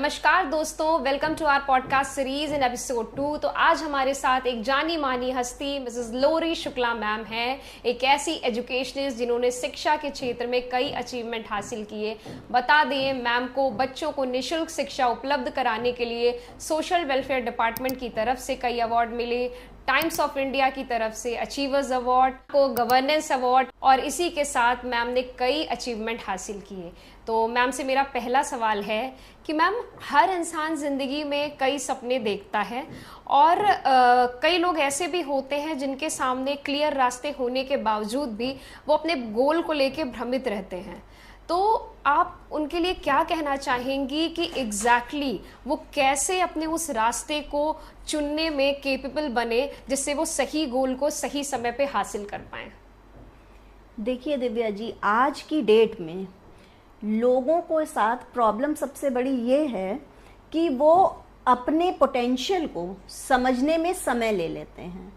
नमस्कार दोस्तों, welcome to our podcast series in episode 2। तो आज हमारे साथ एक जानी मानी हस्ती मिसेस लोरी शुक्ला मैम है, एक ऐसी एजुकेशनिस्ट जिन्होंने शिक्षा के क्षेत्र में कई अचीवमेंट हासिल किए। बता दें, मैम को बच्चों को निःशुल्क शिक्षा उपलब्ध कराने के लिए सोशल वेलफेयर डिपार्टमेंट की तरफ से कई अवार्ड मिले, टाइम्स ऑफ इंडिया की तरफ से अचीवर्स अवार्ड, को गवर्नेंस अवार्ड, और इसी के साथ मैम ने कई अचीवमेंट हासिल किए। तो मैम से मेरा पहला सवाल है कि मैम, हर इंसान ज़िंदगी में कई सपने देखता है और कई लोग ऐसे भी होते हैं जिनके सामने क्लियर रास्ते होने के बावजूद भी वो अपने गोल को लेके भ्रमित रहते हैं। तो आप उनके लिए क्या कहना चाहेंगी कि एग्जैक्टली वो कैसे अपने उस रास्ते को चुनने में केपेबल बने जिससे वो सही गोल को सही समय पे हासिल कर पाएं? देखिए दिव्या जी, आज की डेट में लोगों को साथ प्रॉब्लम सबसे बड़ी ये है कि वो अपने पोटेंशियल को समझने में समय ले लेते हैं।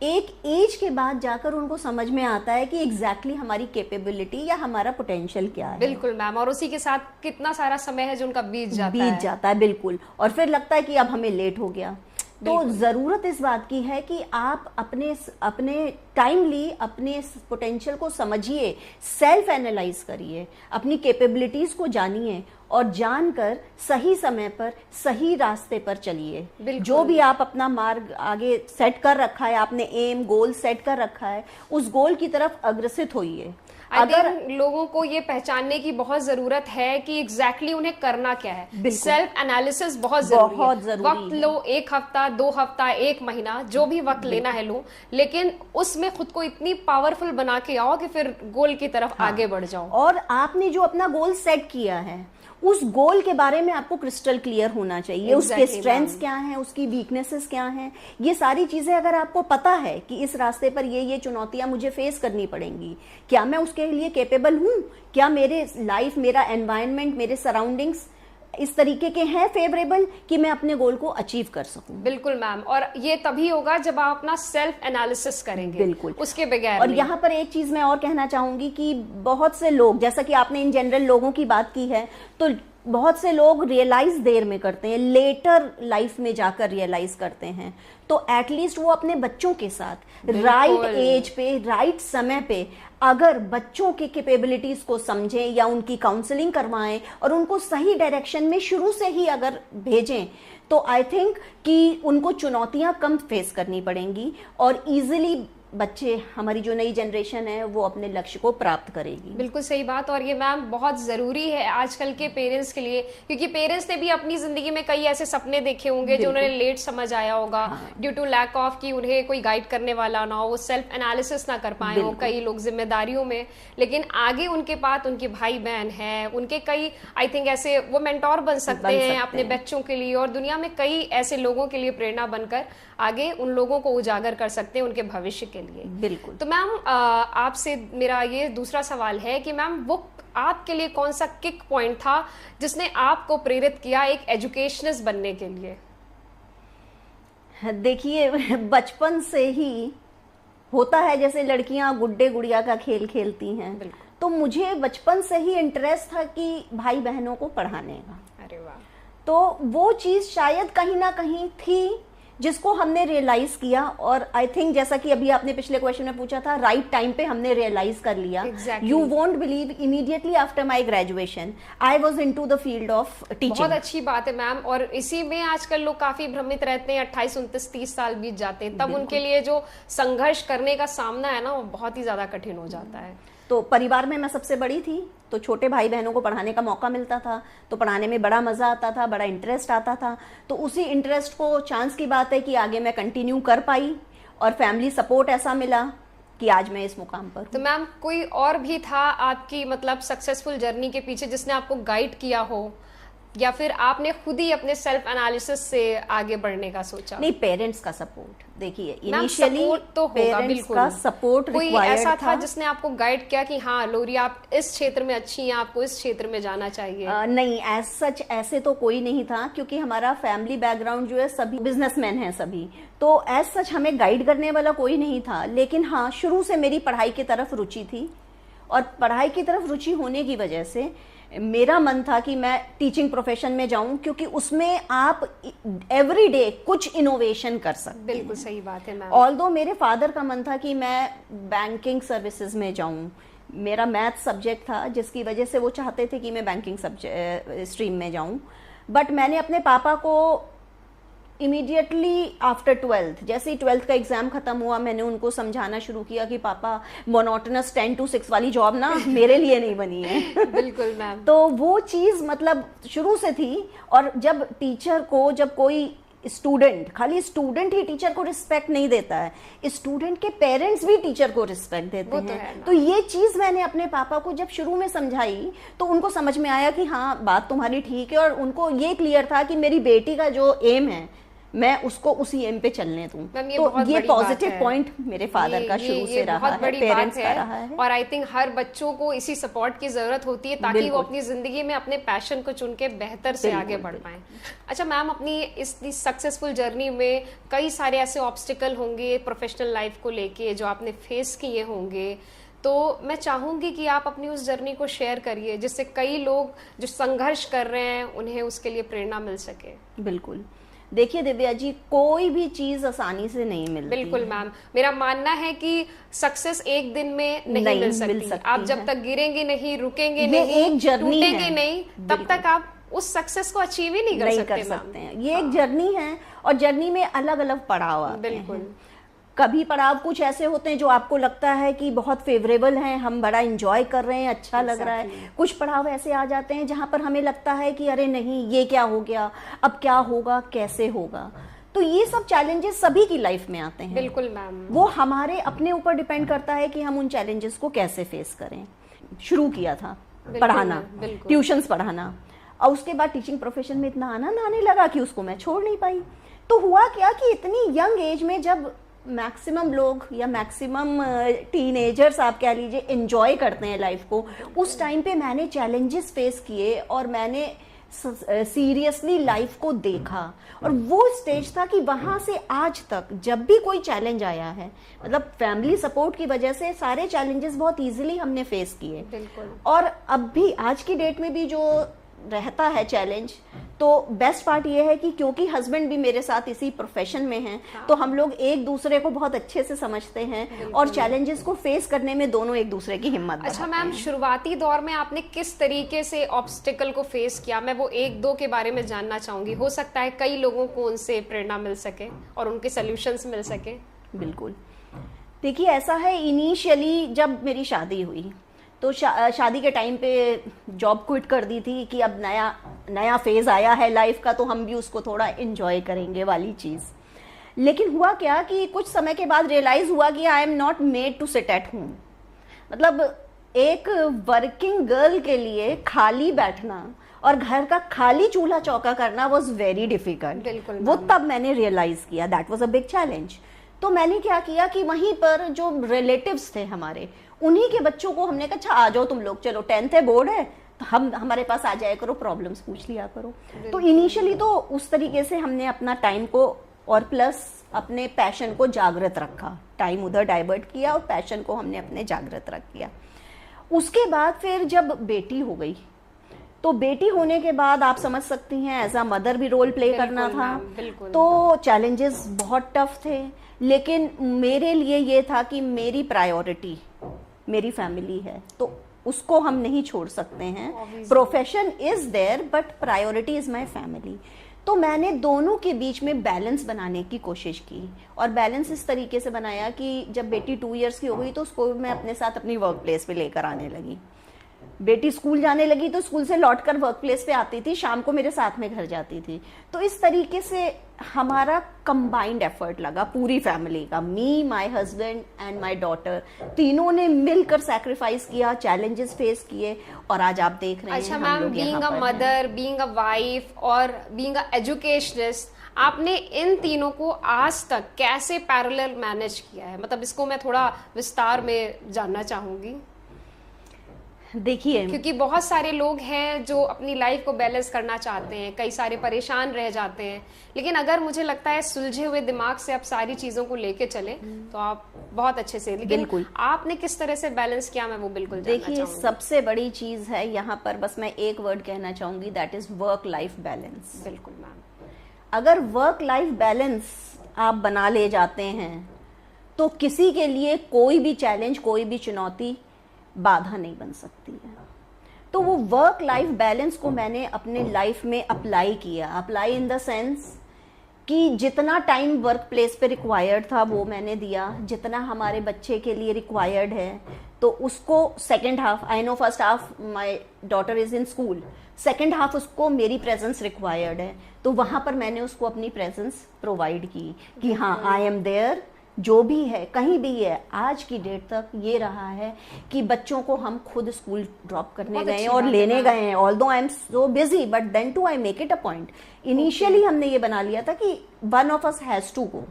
एक एज के बाद जाकर उनको समझ में आता है कि एग्जैक्टली हमारी कैपेबिलिटी या हमारा पोटेंशियल क्या है। बिल्कुल मैम, और उसी के साथ कितना सारा समय है जो उनका बीत जाता है। बिल्कुल। और फिर लगता है कि अब हमें लेट हो गया। तो जरूरत इस बात की है कि आप अपने टाइमली अपने पोटेंशियल को समझिए, सेल्फ एनालाइज करिए, अपनी कैपेबिलिटीज को जानिए और जानकर सही समय पर सही रास्ते पर चलिए। जो भी आप अपना मार्ग आगे सेट कर रखा है, आपने एम गोल सेट कर रखा है, उस गोल की तरफ अग्रसित होइए। अगर लोगों को ये पहचानने की बहुत जरूरत है कि एग्जैक्टली उन्हें करना क्या है। सेल्फ एनालिसिस बहुत जरूरी है। वक्त लो, 1 हफ्ता, 2 हफ्ता, 1 महीना, जो भी वक्त लेना है लो, लेकिन उसमें खुद को इतनी पावरफुल बना के आओ कि फिर गोल की तरफ आगे बढ़ जाओ। और आपने जो अपना गोल सेट किया है, उस गोल के बारे में आपको क्रिस्टल क्लियर होना चाहिए। उसके स्ट्रेंथ्स क्या हैं, उसकी वीकनेसेस क्या हैं, ये सारी चीजें अगर आपको पता है कि इस रास्ते पर ये चुनौतियां मुझे फेस करनी पड़ेंगी, क्या मैं उसके लिए कैपेबल हूं, क्या मेरे लाइफ, मेरा एनवायरनमेंट, मेरे सराउंडिंग्स इस तरीके के हैं फेवरेबल कि मैं अपने गोल को अचीव कर सकूं। बिल्कुल मैम, और ये तभी होगा जब आप अपना सेल्फ एनालिसिस करेंगे। बिल्कुल, उसके बगैर। और यहाँ पर एक चीज मैं और कहना चाहूंगी कि बहुत से लोग, जैसा कि आपने इन जनरल लोगों की बात की है, तो बहुत से लोग रियलाइज देर में करते हैं, लेटर लाइफ में जाकर रियलाइज करते हैं। तो एटलीस्ट वो अपने बच्चों के साथ राइट एज पे, राइट समय पे अगर बच्चों की कैपेबिलिटीज को समझें या उनकी काउंसलिंग करवाएं और उनको सही डायरेक्शन में शुरू से ही अगर भेजें, तो आई थिंक कि उनको चुनौतियां कम फेस करनी पड़ेंगी और इजीली बच्चे, हमारी जो नई जनरेशन है, वो अपने लक्ष्य को प्राप्त करेगी। बिल्कुल सही बात। और ये मैम बहुत ज़रूरी है आजकल के पेरेंट्स के लिए, क्योंकि पेरेंट्स ने भी अपनी ज़िंदगी में कई ऐसे सपने देखे होंगे जो उन्हें लेट समझ आया होगा, ड्यू टू लैक ऑफ कि उन्हें कोई गाइड करने वाला ना हो, वो सेल्फ एनालिसिस ना कर पाए हो, कई लोग जिम्मेदारियों में। लेकिन आगे उनके पास उनके भाई बहन हैं, उनके कई आई थिंक ऐसे वो मेंटोर बन सकते हैं अपने बच्चों के लिए, और दुनिया में कई ऐसे लोगों के लिए प्रेरणा बनकर आगे उन लोगों को उजागर कर सकते हैं उनके भविष्य के लिए। बिल्कुल। तो मैम, आपसे मेरा ये दूसरा सवाल है कि मैम, वो आपके लिए कौन सा किक पॉइंट था जिसने आपको प्रेरित किया एक एजुकेशनिस्ट बनने के लिए? देखिए, बचपन से ही होता है, जैसे लड़कियां गुड्डे गुड़िया का खेल खेलती हैं, तो मुझे बचपन से ही इंटरेस्ट था कि भाई बहनों को पढ़ाने का। अरे वाह। तो वो चीज शायद कहीं ना कहीं थी जिसको हमने रियलाइज किया, और आई थिंक जैसा कि अभी आपने पिछले क्वेश्चन में पूछा था, राइट टाइम पे हमने रियलाइज कर लिया। You won't believe, immediately after my graduation I was into the field of teaching. बहुत अच्छी बात है मैम, और इसी में आजकल लोग काफी भ्रमित रहते हैं। 28, 29, 30 साल बीत जाते हैं, तब उनके लिए जो संघर्ष करने का सामना है ना, वो बहुत ही ज्यादा कठिन हो जाता है। तो परिवार में मैं सबसे बड़ी थी, तो छोटे भाई बहनों को पढ़ाने का मौका मिलता था, तो पढ़ाने में बड़ा मजा आता था, बड़ा इंटरेस्ट आता था। तो उसी इंटरेस्ट को, चांस की बात है कि आगे मैं कंटिन्यू कर पाई और फैमिली सपोर्ट ऐसा मिला कि आज मैं इस मुकाम पर हूं। तो मैम, कोई और भी था आपकी मतलब सक्सेसफुल जर्नी के पीछे जिसने आपको गाइड किया हो, या फिर आपने खुद ही अपने सेल्फ एनालिसिस से आगे बढ़ने का सोचा? नहीं, पेरेंट्स का सपोर्ट। देखिए, इनिशियली तो पेरेंट्स का सपोर्ट कोई ऐसा था जिसने आपको गाइड किया कि हाँ लोरी, आप इस क्षेत्र में अच्छी हैं, आपको इस क्षेत्र में जाना चाहिए? नहीं, एज सच ऐसे तो कोई नहीं था, क्योंकि हमारा फैमिली बैकग्राउंड जो है सभी बिजनेसमैन हैं सभी, तो एज सच हमें गाइड करने वाला कोई नहीं था। लेकिन हाँ, शुरू से मेरी पढ़ाई की तरफ रुचि थी और पढ़ाई की तरफ रुचि होने की वजह से मेरा मन था कि मैं टीचिंग प्रोफेशन में जाऊं, क्योंकि उसमें आप एवरी डे कुछ इनोवेशन कर सकते हैं। बिल्कुल सही बात है मैम। ऑल्दो मेरे फादर का मन था कि मैं बैंकिंग सर्विसेज में जाऊं, मेरा मैथ सब्जेक्ट था जिसकी वजह से वो चाहते थे कि मैं बैंकिंग स्ट्रीम में जाऊं, बट मैंने अपने पापा को इमीडिएटली आफ्टर 12th, जैसे ही 12th का एग्जाम खत्म हुआ, मैंने उनको समझाना शुरू किया कि पापा मोनोटोनस 10 to 6 वाली जॉब ना मेरे लिए नहीं बनी है। बिल्कुल मैम। तो वो चीज मतलब शुरू से थी। और जब टीचर को, जब कोई स्टूडेंट, खाली स्टूडेंट ही टीचर को रिस्पेक्ट नहीं देता है, स्टूडेंट के पेरेंट्स भी टीचर को रिस्पेक्ट देते हैं। तो ये चीज मैंने अपने पापा को जब शुरू में समझाई तो उनको समझ में आया कि हाँ बात तुम्हारी ठीक है, और उनको ये क्लियर था कि मेरी बेटी का जो एम है मैं उसको उसी एम पे चलने दूं। तो ये पॉजिटिव पॉइंट मेरे फादर का शुरू से रहा है, पेरेंट्स का रहा है। और आई थिंक हर बच्चों को इसी सपोर्ट की जरूरत होती है ताकि वो अपनी जिंदगी में अपने पैशन को चुन के बेहतर से आगे बढ़ पाए। अच्छा मैम, अपनी इस सक्सेसफुल जर्नी में कई सारे ऐसे ऑब्स्टिकल होंगे प्रोफेशनल लाइफ को लेके जो आपने फेस किए होंगे, तो मैं चाहूंगी कि आप अपनी उस जर्नी को शेयर करिए जिससे कई लोग जो संघर्ष कर रहे हैं उन्हें उसके लिए प्रेरणा मिल सके। बिल्कुल। देखिए दिव्या जी, कोई भी चीज आसानी से नहीं मिलती। बिल्कुल मैम, मेरा मानना है कि सक्सेस एक दिन में नहीं मिल सकती। आप जब तक गिरेंगे नहीं, रुकेंगे नहीं, एक जर्नी टूटेंगे है, नहीं, तब तक आप उस सक्सेस को अचीव ही नहीं कर सकते हैं। ये एक जर्नी है और जर्नी में अलग अलग पड़ाव आते हैं। बिल्कुल। कभी पड़ाव कुछ ऐसे होते हैं जो आपको लगता है कि बहुत फेवरेबल हैं, हम बड़ा एंजॉय कर रहे हैं, अच्छा लग रहा है। कुछ पड़ाव ऐसे आ जाते हैं जहां पर हमें लगता है कि अरे नहीं, ये क्या हो गया, अब क्या होगा, कैसे होगा। तो ये सब चैलेंजेस सभी की लाइफ में आते हैं। बिल्कुल मैम। वो हमारे अपने ऊपर डिपेंड करता है कि हम उन चैलेंजेस को कैसे फेस करें। शुरू किया था पढ़ाना, ट्यूशंस पढ़ाना, और उसके बाद टीचिंग प्रोफेशन में इतना आनंद आने लगा कि उसको मैं छोड़ नहीं पाई। तो हुआ क्या कि इतनी यंग एज में जब मैक्सिमम लोग या मैक्सिमम टीनेजर्स आप कह लीजिए एंजॉय करते हैं लाइफ को, उस टाइम पे मैंने चैलेंजेस फेस किए और मैंने सीरियसली लाइफ को देखा। और वो स्टेज था कि वहां से आज तक जब भी कोई चैलेंज आया है, मतलब फैमिली सपोर्ट की वजह से सारे चैलेंजेस बहुत इजीली हमने फेस किए। और अब भी आज की डेट में भी जो रहता है चैलेंज, तो बेस्ट पार्ट ये है कि क्योंकि हस्बैंड भी मेरे साथ इसी प्रोफेशन में हैं, तो हम लोग एक दूसरे को बहुत अच्छे से समझते हैं और चैलेंजेस को फेस करने में दोनों एक दूसरे की हिम्मत बढ़ाते हैं। अच्छा मैम, शुरुआती दौर में आपने किस तरीके से ऑब्स्टिकल को फेस किया? मैं वो एक दो के बारे में जानना चाहूंगी। हो सकता है कई लोगों को उनसे प्रेरणा मिल सके और उनके सोल्यूशंस मिल सके। बिल्कुल। देखिए ऐसा है, इनिशियली जब मेरी शादी हुई तो शादी के टाइम पे जॉब क्विट कर दी थी कि अब नया फेज आया है लाइफ का, तो हम भी उसको थोड़ा एंजॉय करेंगे वाली चीज। लेकिन हुआ क्या कि कुछ समय के बाद रियलाइज हुआ कि I am not made to sit at home. मतलब एक वर्किंग गर्ल के लिए खाली बैठना और घर का खाली चूल्हा चौका करना वॉज वेरी डिफिकल्ट। वो तब मैंने रियलाइज किया, that was a big challenge. तो मैंने क्या किया कि वहीं पर जो रिलेटिव्स थे हमारे, उन्हीं के बच्चों को हमने कहा अच्छा आ जाओ तुम लोग, चलो 10th है, बोर्ड है, तो हमारे पास आ जाया करो, प्रॉब्लम्स पूछ लिया करो। तो इनिशियली तो उस तरीके से हमने अपना टाइम को और प्लस अपने पैशन को जागृत रखा, टाइम उधर डाइवर्ट किया और पैशन को हमने अपने जागृत रख किया। उसके बाद फिर जब बेटी हो गई, तो बेटी होने के बाद आप समझ सकती हैं एज अ मदर भी रोल प्ले करना था, तो चैलेंजेस बहुत टफ थे। लेकिन मेरे लिए ये था कि मेरी प्रायोरिटी मेरी फैमिली है, तो उसको हम नहीं छोड़ सकते हैं। Profession is there but priority is my family. तो मैंने दोनों के बीच में बैलेंस बनाने की कोशिश की, और बैलेंस इस तरीके से बनाया कि जब बेटी 2 इयर्स की हो गई तो उसको मैं अपने साथ अपनी वर्क प्लेस पे लेकर आने लगी। बेटी स्कूल जाने लगी तो स्कूल से लौटकर वर्क प्लेस पे आती थी, शाम को मेरे साथ में घर जाती थी। तो इस तरीके से हमारा कंबाइंड एफर्ट लगा पूरी फैमिली का, me, my husband and my daughter, तीनों ने मिलकर सैक्रिफाइस किया, चैलेंजेस फेस किए, और आज आप देख रहे हैं। अच्छा ma'am, being a mother, being a wife और बीइंग अ एजुकेशनिस्ट, आपने इन तीनों को आज तक कैसे पैरेलल मैनेज किया है? मतलब इसको मैं थोड़ा विस्तार में जानना चाहूंगी। देखिए, क्योंकि बहुत सारे लोग हैं जो अपनी लाइफ को बैलेंस करना चाहते हैं, कई सारे परेशान रह जाते हैं, लेकिन अगर मुझे लगता है सुलझे हुए दिमाग से आप सारी चीजों को लेके चले तो आप बहुत अच्छे से, लेकिन बिल्कुल। आपने किस तरह से बैलेंस किया, मैं वो बिल्कुल जानना देखिए, चाहूंगी। सबसे बड़ी चीज है यहाँ पर, बस मैं एक वर्ड कहना चाहूंगी, that is work life balance. बिल्कुल मैम। अगर वर्क लाइफ बैलेंस आप बना ले जाते हैं तो किसी के लिए कोई भी चैलेंज, कोई भी चुनौती बाधा नहीं बन सकती है। तो वो वर्क लाइफ बैलेंस को मैंने अपने लाइफ में अप्लाई किया। अप्लाई इन द सेंस कि जितना टाइम वर्क प्लेस पे रिक्वायर्ड था वो मैंने दिया, जितना हमारे बच्चे के लिए रिक्वायर्ड है तो उसको second half, I know first half my daughter is in school, second half उसको मेरी प्रेजेंस रिक्वायर्ड है, तो वहां पर मैंने उसको अपनी प्रेजेंस प्रोवाइड की कि हाँ, आई एम देयर, जो भी है, कहीं भी है। आज की डेट तक ये रहा है कि बच्चों को हम खुद स्कूल ड्रॉप करने गए और लेने गए हैं, although I am so busy, but then to I make it a point. Initially हमने ये बना लिया था कि one of us has to go,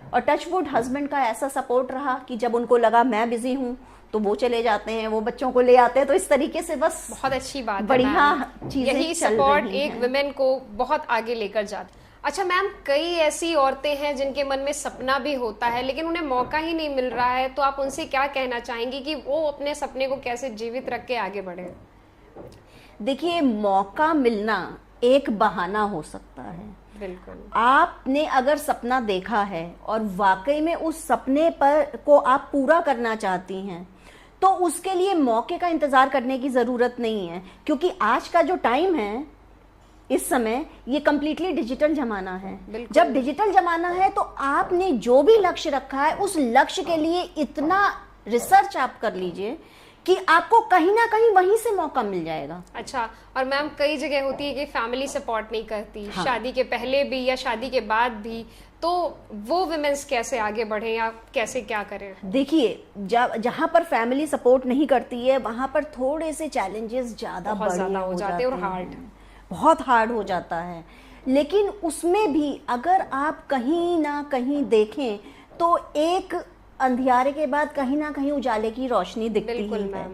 और टचवुड हस्बैंड का ऐसा सपोर्ट रहा कि जब उनको लगा मैं बिजी हूँ तो वो चले जाते हैं, वो बच्चों को ले आते हैं। तो इस तरीके से बस बहुत अच्छी बात है, बढ़िया चीजें यही सपोर्ट एक वुमेन को बहुत आगे लेकर जाता। अच्छा मैम, कई ऐसी औरतें हैं जिनके मन में सपना भी होता है लेकिन उन्हें मौका ही नहीं मिल रहा है, तो आप उनसे क्या कहना चाहेंगी कि वो अपने सपने को कैसे जीवित रख के आगे बढ़े? देखिए, मौका मिलना एक बहाना हो सकता है। बिल्कुल। आपने अगर सपना देखा है और वाकई में उस सपने पर को आप पूरा करना चाहती हैं तो उसके लिए मौके का इंतजार करने की जरूरत नहीं है, क्योंकि आज का जो टाइम है, इस समय ये कंप्लीटली डिजिटल जमाना है। जब डिजिटल जमाना है तो आपने जो भी लक्ष्य रखा है उस लक्ष्य के लिए इतना रिसर्च आप कर लीजिए कि आपको कहीं ना कहीं वहीं से मौका मिल जाएगा। अच्छा, और मैम कई जगह होती है कि फैमिली सपोर्ट नहीं करती, हाँ। शादी के पहले भी या शादी के बाद भी, तो वो वुमेन्स कैसे आगे बढ़े या कैसे क्या करें? देखिए, जहां पर फैमिली सपोर्ट नहीं करती है वहां पर थोड़े से चैलेंजेस ज्यादा बहुत ज्यादा हो जाते हैं और हार्ड, बहुत हार्ड हो जाता है। लेकिन उसमें भी अगर आप कहीं ना कहीं देखें तो एक अंधियारे के बाद कहीं ना कहीं उजाले की रोशनी दिखती ही है।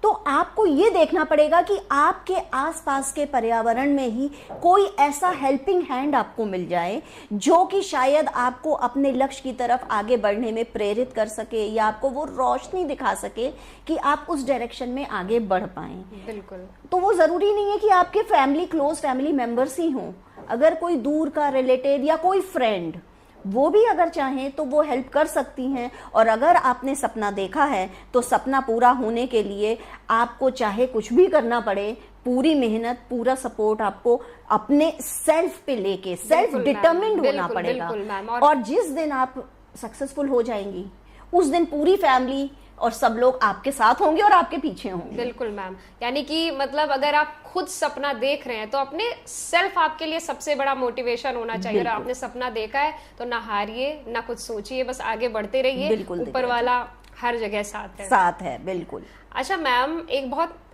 तो आपको ये देखना पड़ेगा कि आपके आसपास के पर्यावरण में ही कोई ऐसा हेल्पिंग हैंड आपको मिल जाए जो कि शायद आपको अपने लक्ष्य की तरफ आगे बढ़ने में प्रेरित कर सके या आपको वो रोशनी दिखा सके कि आप उस डायरेक्शन में आगे बढ़ पाएं। बिल्कुल। तो वो जरूरी नहीं है कि आपके क्लोज फैमिली मेंबर्स ही हों। अगर कोई दूर का रिलेटिव या कोई फ्रेंड, वो भी अगर चाहें तो वो हेल्प कर सकती हैं। और अगर आपने सपना देखा है तो सपना पूरा होने के लिए आपको चाहे कुछ भी करना पड़े, पूरी मेहनत, पूरा सपोर्ट आपको अपने सेल्फ पे लेके सेल्फ डिटरमिन्ड होना पड़ेगा। और जिस दिन आप सक्सेसफुल हो जाएंगी उस दिन पूरी फैमिली और सब लोग आपके साथ होंगे और आपके पीछे होंगे। बिल्कुल मैम, यानी कि मतलब अगर आप खुद सपना देख रहे हैं तो अपने सेल्फ आपके लिए सबसे बड़ा मोटिवेशन होना चाहिए। और आपने सपना देखा है तो ना हारिए, ना कुछ सोचिए, बस आगे बढ़ते रहिए। ऊपर वाला हर जगह साथ है। बिल्कुल। अच्छा मैम,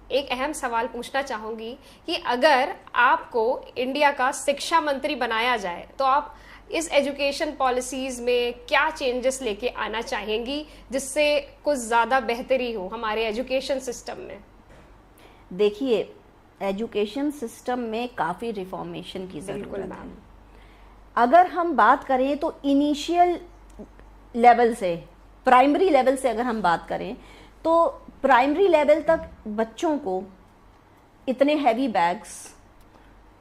एक अहम सवाल पूछना चाहूंगी कि अगर आपको इंडिया का शिक्षा मंत्री बनाया जाए तो आप इस एजुकेशन पॉलिसीज में क्या चेंजेस लेके आना चाहेंगी जिससे कुछ ज्यादा बेहतरी हो हमारे एजुकेशन सिस्टम में? देखिए, एजुकेशन सिस्टम में काफी रिफॉर्मेशन की जरूरत है। अगर हम बात करें तो इनिशियल लेवल से, प्राइमरी लेवल से अगर हम बात करें तो प्राइमरी लेवल तक बच्चों को इतने हैवी बैग्स,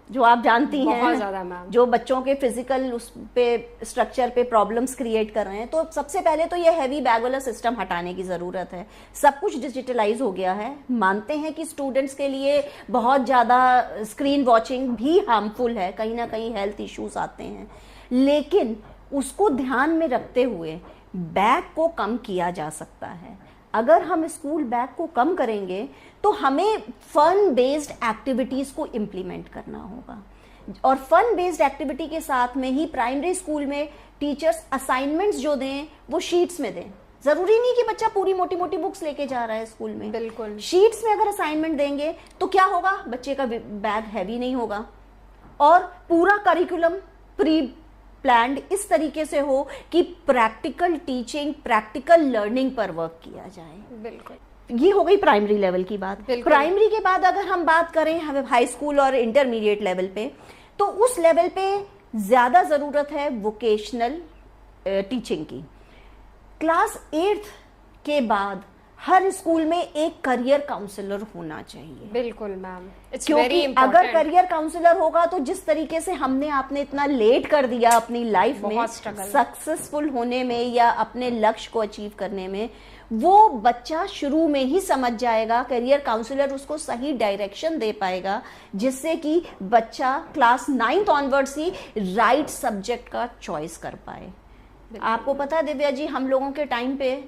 जो आप जानती हैं, जो बच्चों के फिजिकल उस पे स्ट्रक्चर पे प्रॉब्लम्स क्रिएट कर रहे हैं, तो सबसे पहले तो ये हैवी बैग वाला सिस्टम हटाने की जरूरत है। सब कुछ डिजिटलाइज हो गया है। मानते हैं कि स्टूडेंट्स के लिए बहुत ज्यादा स्क्रीन वॉचिंग भी हार्मफुल है, कहीं ना कहीं हेल्थ इश्यूज आते हैं, लेकिन उसको ध्यान में रखते हुए बैग को कम किया जा सकता है। अगर हम स्कूल बैग को कम करेंगे तो हमें फन बेस्ड एक्टिविटीज को इम्प्लीमेंट करना होगा। और फन बेस्ड एक्टिविटी के साथ में ही प्राइमरी स्कूल में टीचर्स असाइनमेंट्स जो दें वो शीट्स में दें। जरूरी नहीं कि बच्चा पूरी मोटी मोटी बुक्स लेके जा रहा है स्कूल में। बिल्कुल। शीट्स में अगर असाइनमेंट देंगे तो क्या होगा, बच्चे का बैग हैवी नहीं होगा और पूरा करिकुलम प्री प्लान्ड इस तरीके से हो कि प्रैक्टिकल टीचिंग, प्रैक्टिकल लर्निंग पर वर्क किया जाए। बिल्कुल। ये हो गई प्राइमरी लेवल की बात। बिल्कुल। प्राइमरी के बाद अगर हम बात करें हमें हाई स्कूल और इंटरमीडिएट लेवल पे, तो उस लेवल पे ज्यादा जरूरत है वोकेशनल टीचिंग की। क्लास 8th के बाद हर स्कूल में एक करियर काउंसलर होना चाहिए। बिल्कुल मैम, इट्स क्योंकि वेरी अगर इंपॉर्टेंट। करियर काउंसलर होगा तो जिस तरीके से हमने आपने इतना लेट कर दिया अपनी लाइफ में बहुत struggle। सक्सेसफुल होने में या अपने लक्ष्य को अचीव करने में, वो बच्चा शुरू में ही समझ जाएगा, करियर काउंसलर उसको सही डायरेक्शन दे पाएगा, जिससे कि बच्चा क्लास 9th ऑनवर्ड्स ही राइट सब्जेक्ट का चॉइस कर पाए। आपको पता है दिव्या जी, हम लोगों के टाइम पे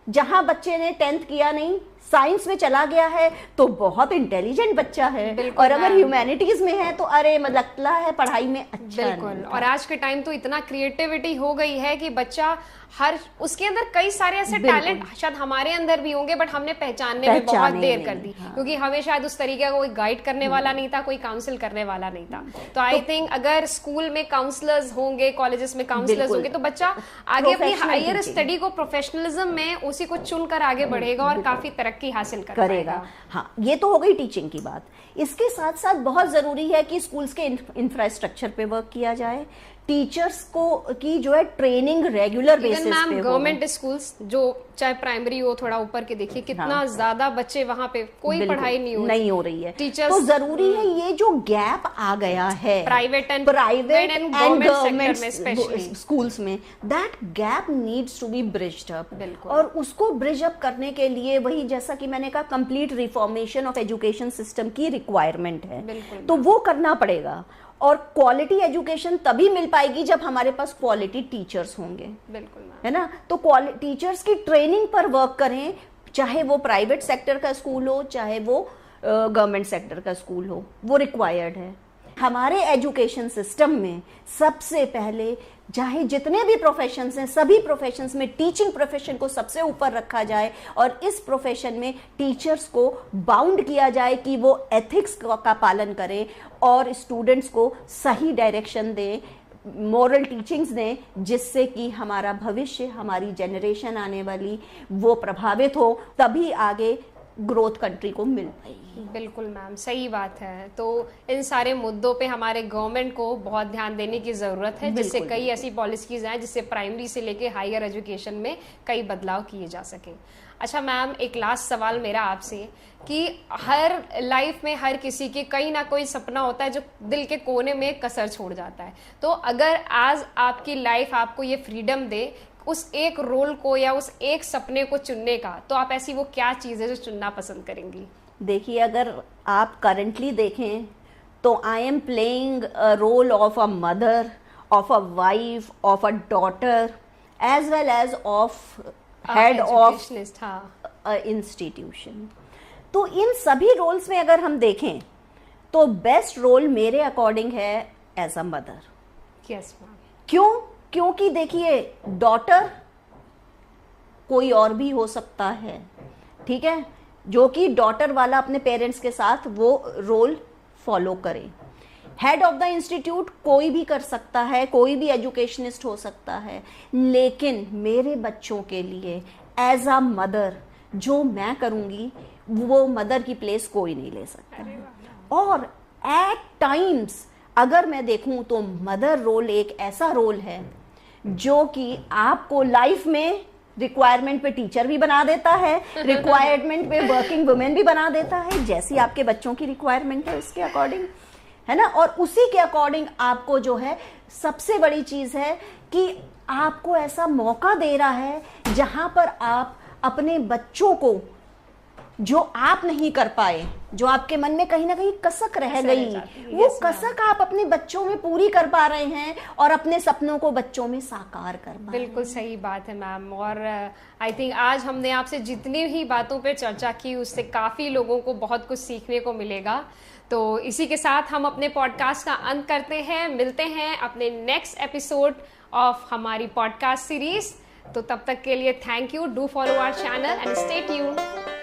जहां बच्चे ने 10th किया नहीं, साइंस में चला गया है तो बहुत इंटेलिजेंट बच्चा है, और अगर ह्यूमैनिटीज में है तो अरे लगता है पढ़ाई में अच्छा बिल्कुल। नहीं। और आज के टाइम तो इतना क्रिएटिविटी हो गई है कि बच्चा हर उसके अंदर कई सारे ऐसे टैलेंट शायद हमारे अंदर भी होंगे, बट हमने पहचानने में बहुत देर कर दी। हाँ। क्योंकि हमें शायद उस तरीके का कोई गाइड करने वाला नहीं था, कोई काउंसिल करने वाला नहीं था। तो आई थिंक अगर स्कूल में काउंसलर्स होंगे, कॉलेजेस में काउंसलर्स होंगे, तो बच्चा आगे अपनी हायर स्टडी को प्रोफेशनलिज्म में उसी को चुनकर आगे बढ़ेगा और काफी तरक्की हासिल करेगा। हाँ, ये तो हो गई टीचिंग की बात। इसके साथ साथ बहुत जरूरी है कि स्कूल्स के इंफ्रास्ट्रक्चर पे वर्क किया जाए, टीचर्स को की जो है ट्रेनिंग रेगुलर बेसिस पे हो। गवर्नमेंट स्कूल्स जो चाहे प्राइमरी हो, थोड़ा ऊपर के देखिए कितना ज्यादा बच्चे वहां पे कोई पढ़ाई नहीं हो रही है। टीचर्स तो जरूरी है, ये जो गैप आ गया है प्राइवेट एंड गवर्नमेंट स्कूल्स में, that gap needs to be bridged up. और उसको ब्रिज अप करने के लिए वही जैसा कि मैंने कहा, complete reformation of education system की रिक्वायरमेंट है, तो वो करना पड़ेगा। और क्वालिटी एजुकेशन तभी मिल पाएगी जब हमारे पास क्वालिटी टीचर्स होंगे। बिल्कुल, है ना। तो टीचर्स की ट्रेनिंग पर वर्क करें, चाहे वो प्राइवेट सेक्टर का स्कूल हो, चाहे वो गवर्नमेंट सेक्टर का स्कूल हो, वो रिक्वायर्ड है। हमारे एजुकेशन सिस्टम में सबसे पहले, चाहे जितने भी प्रोफेशंस हैं, सभी प्रोफेशंस में टीचिंग प्रोफेशन को सबसे ऊपर रखा जाए, और इस प्रोफेशन में टीचर्स को बाउंड किया जाए कि वो एथिक्स का पालन करें और स्टूडेंट्स को सही डायरेक्शन दें, मोरल टीचिंग्स दें, जिससे कि हमारा भविष्य, हमारी जनरेशन आने वाली, वो प्रभावित हो, तभी आगे ग्रोथ कंट्री को मिल पाएगी। बिल्कुल मैम, सही बात है। तो इन सारे मुद्दों पे हमारे गवर्नमेंट को बहुत ध्यान देने की जरूरत है, जिससे कई ऐसी पॉलिसीज आए जिससे प्राइमरी से लेके हायर एजुकेशन में कई बदलाव किए जा सके। अच्छा मैम, एक लास्ट सवाल मेरा आपसे कि हर लाइफ में हर किसी के कहीं ना कोई सपना होता है जो दिल के कोने में कसर छोड़ जाता है। तो अगर आज आपकी लाइफ आपको ये फ्रीडम दे उस एक रोल को या उस एक सपने को चुनने का, तो आप ऐसी वो क्या चीज है जो चुनना पसंद करेंगी? देखिए, अगर आप करंटली देखें तो I am playing a role of a mother, of a wife, of a daughter, as well as of head of institution. तो इन सभी रोल्स में अगर हम देखें तो बेस्ट रोल मेरे अकॉर्डिंग है as a mother. Yes ma'am. क्यों? क्योंकि देखिए, डॉटर कोई और भी हो सकता है, ठीक है, जो कि डॉटर वाला अपने पेरेंट्स के साथ वो रोल फॉलो करे। हेड ऑफ द इंस्टीट्यूट कोई भी कर सकता है, कोई भी एजुकेशनिस्ट हो सकता है, लेकिन मेरे बच्चों के लिए एज अ मदर जो मैं करूंगी, वो मदर की प्लेस कोई नहीं ले सकता है। और एट टाइम्स अगर मैं देखूं तो मदर रोल एक ऐसा रोल है जो कि आपको लाइफ में रिक्वायरमेंट पे टीचर भी बना देता है, रिक्वायरमेंट पे वर्किंग वुमेन भी बना देता है, जैसी आपके बच्चों की रिक्वायरमेंट है उसके अकॉर्डिंग, है ना। और उसी के अकॉर्डिंग आपको जो है सबसे बड़ी चीज है कि आपको ऐसा मौका दे रहा है जहां पर आप अपने बच्चों को, जो आप नहीं कर पाए, जो आपके मन में कहीं ना कहीं कसक रह गई, वो कसक आप अपने बच्चों में पूरी कर पा रहे हैं और अपने सपनों को बच्चों में साकार कर पा रहे हैं। बिल्कुल सही बात है मैम। और आई थिंक आज हमने आपसे जितनी ही बातों पे चर्चा की उससे काफी लोगों को बहुत कुछ सीखने को मिलेगा। तो इसी के साथ हम अपने पॉडकास्ट का अंत करते हैं। मिलते हैं अपने नेक्स्ट एपिसोड ऑफ हमारी पॉडकास्ट सीरीज। तो तब तक के लिए thank you. Do follow our channel and stay tuned.